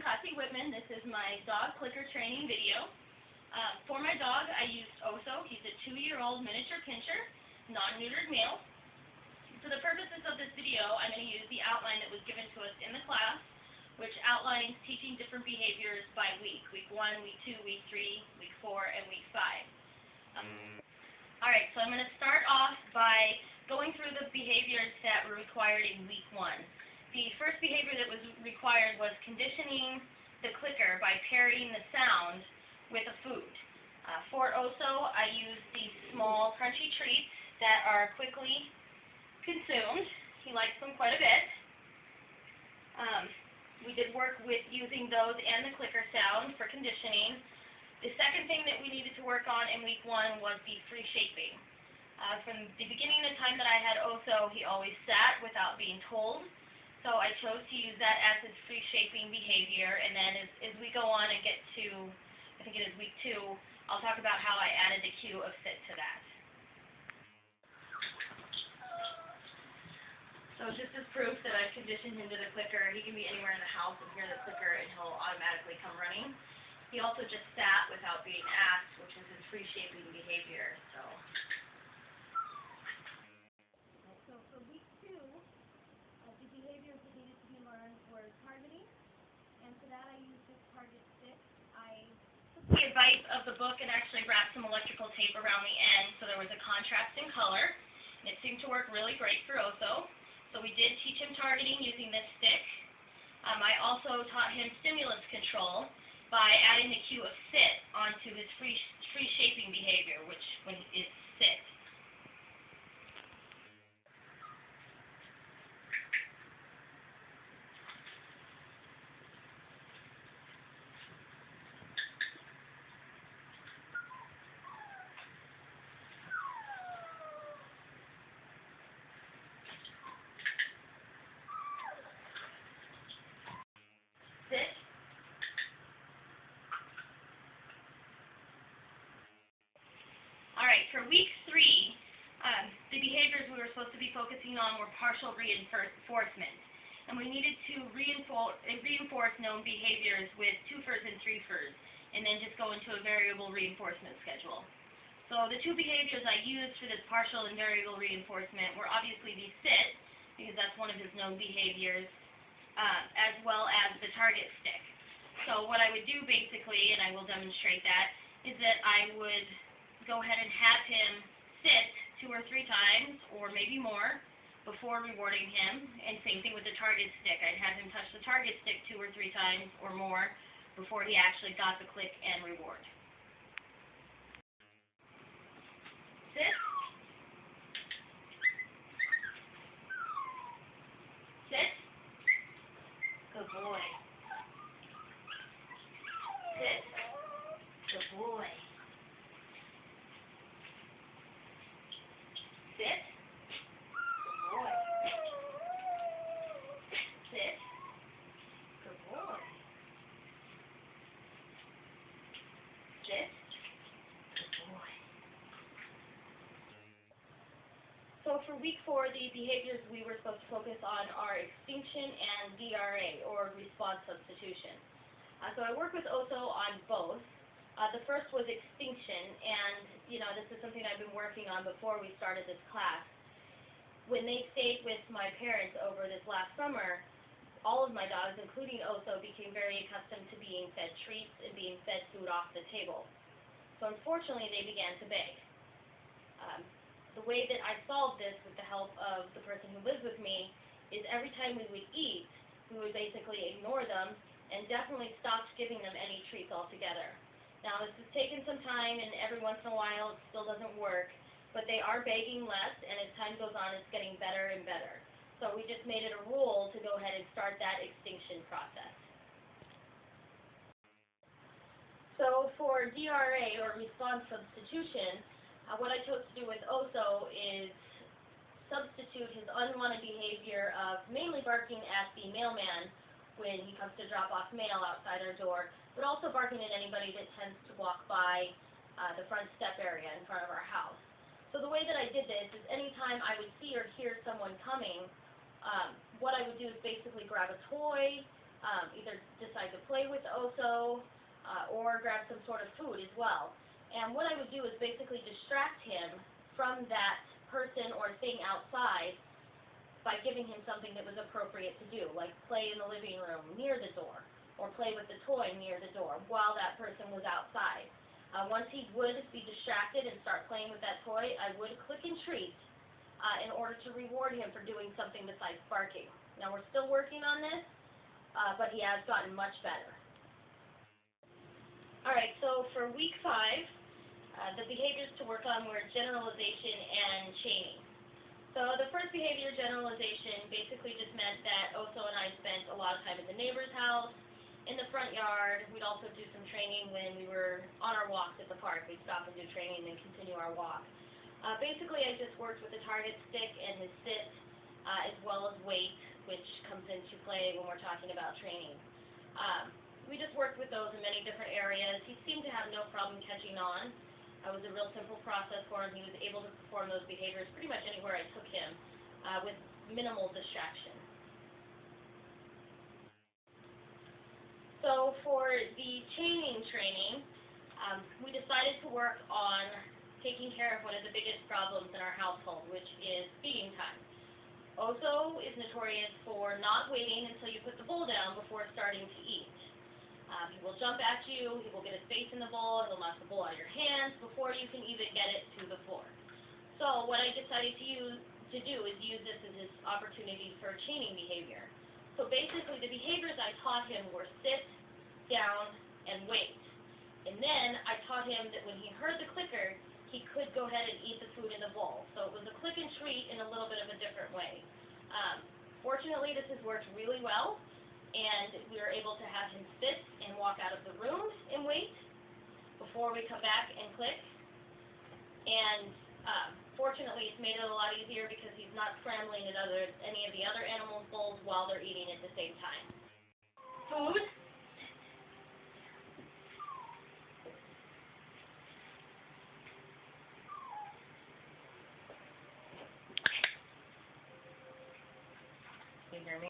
This is my dog clicker training video. For my dog, I used Oso. He's a 2-year-old miniature pinscher, non-neutered male. For the purposes of this video, I'm going to use the outline that was given to us in the class, which outlines teaching different behaviors by week. Week 1, Week 2, Week 3, Week 4, and Week 5. Alright, so I'm going to start off by going through the behaviors that were required in Week 1. The first behavior that was required was conditioning the clicker by pairing the sound with a food. For Oso, I used these small crunchy treats that are quickly consumed. He likes them quite a bit. We did work with using those and the clicker sound for conditioning. The second thing that we needed to work on in Week 1 was the free shaping. From the beginning of the time that I had Oso, he always sat without being told. So I chose to use that as his free shaping behavior, and then as we go on and get to, I think it is Week 2, I'll talk about how I added the cue of sit to that. So just as proof that I've conditioned him to the clicker, he can be anywhere in the house and hear the clicker and he'll automatically come running. He also just sat without being asked, which was his free shaping behavior. So for Week 2, the behaviors that needed to be learned were targeting, and for that I used this target stick. I took the advice of the book and actually wrapped some electrical tape around the end so there was a contrast in color, and it seemed to work really great for Oso. So we did teach him targeting using this stick. I also taught him stimulus control by adding the cue of sit onto his free shaping behavior, which is sit. Sit. Alright, for Week 3, the behaviors we were supposed to be focusing on were partial reinforcement. And we needed to reinforce known behaviors with 2-fers and 3-fers, and then just go into a variable reinforcement schedule. So the two behaviors I used for this partial and variable reinforcement were obviously the sit, because that's one of his known behaviors, as well as the target stick. So what I would do basically, and I will demonstrate that, is that I would go ahead and have him sit 2 or 3 times, or maybe more, before rewarding him. And same thing with the target stick. I'd have him touch the target stick 2 or 3 times or more before he actually got the click and reward. Sit. Sit. Good boy. Sit. Good boy. Sit. Good boy. Sit. Good boy. Sit. Good boy. So for Week 4, the behaviors we were supposed to focus on are extinction and DRA, or response substitution. So I worked with Oso on both. The first was extinction, and this is something I've been working on before we started this class. When they stayed with my parents over this last summer, all of my dogs, including Oso, became very accustomed to being fed treats and being fed food off the table. So unfortunately, they began to beg. The way that I solved this with the help of the person who lives with me is every time we would eat, we would basically ignore them and definitely stopped giving them any treats altogether. Now, this has taken some time, and every once in a while it still doesn't work, but they are begging less, and as time goes on, it's getting better and better. So we just made it a rule to go ahead and start that extinction process. So for DRA, or response substitution, what I chose to do with Oso is substitute his unwanted behavior of mainly barking at the mailman when he comes to drop off mail outside our door, but also barking at anybody that tends to walk by the front step area in front of our house. So the way that I did this is anytime I would see or hear someone coming, what I would do is basically grab a toy, either decide to play Oso, or grab some sort of food as well. And what I would do is basically distract him from that person or thing outside by giving him something that was appropriate to do, like play in the living room near the door, or play with the toy near the door while that person was outside. Once he would be distracted and start playing with that toy, I would click and treat in order to reward him for doing something besides barking. Now, we're still working on this, but he has gotten much better. All right, so for week 5, the behaviors to work on were generalization and chaining. So the first behavior, generalization, basically just meant that Oso and I spent a lot of time in the neighbor's house, in the front yard. We'd also do some training when we were on our walks at the park. We'd stop and do training and then continue our walk. Basically, I just worked with the target stick and his sit, as well as weight, which comes into play when we're talking about training. We just worked with those in many different areas. He seemed to have no problem catching on. It was a real simple process for him. He was able to perform those behaviors pretty much anywhere I took him with minimal distraction. So for the chaining training, we decided to work on taking care of one of the biggest problems in our household, which is feeding time. Oso is notorious for not waiting until you put the bowl down before starting to eat. He will jump at you, he will get his face in the bowl, he'll knock the bowl out of your hands before you can even get it to the floor. So what I decided to do is use this as his opportunity for chaining behavior. So basically the behaviors I taught him were sit, down, and wait. And then I taught him that when he heard the clicker, he could go ahead and eat the food in the bowl. So it was a click and treat in a little bit of a different way. Fortunately, this has worked really well, and we were able to have him sit and walk out of the room and wait before we come back and click. And fortunately, it's made it a lot easier because he's not scrambling at any of the other animals' bowls while they're eating at the same time. Food. Can you hear me?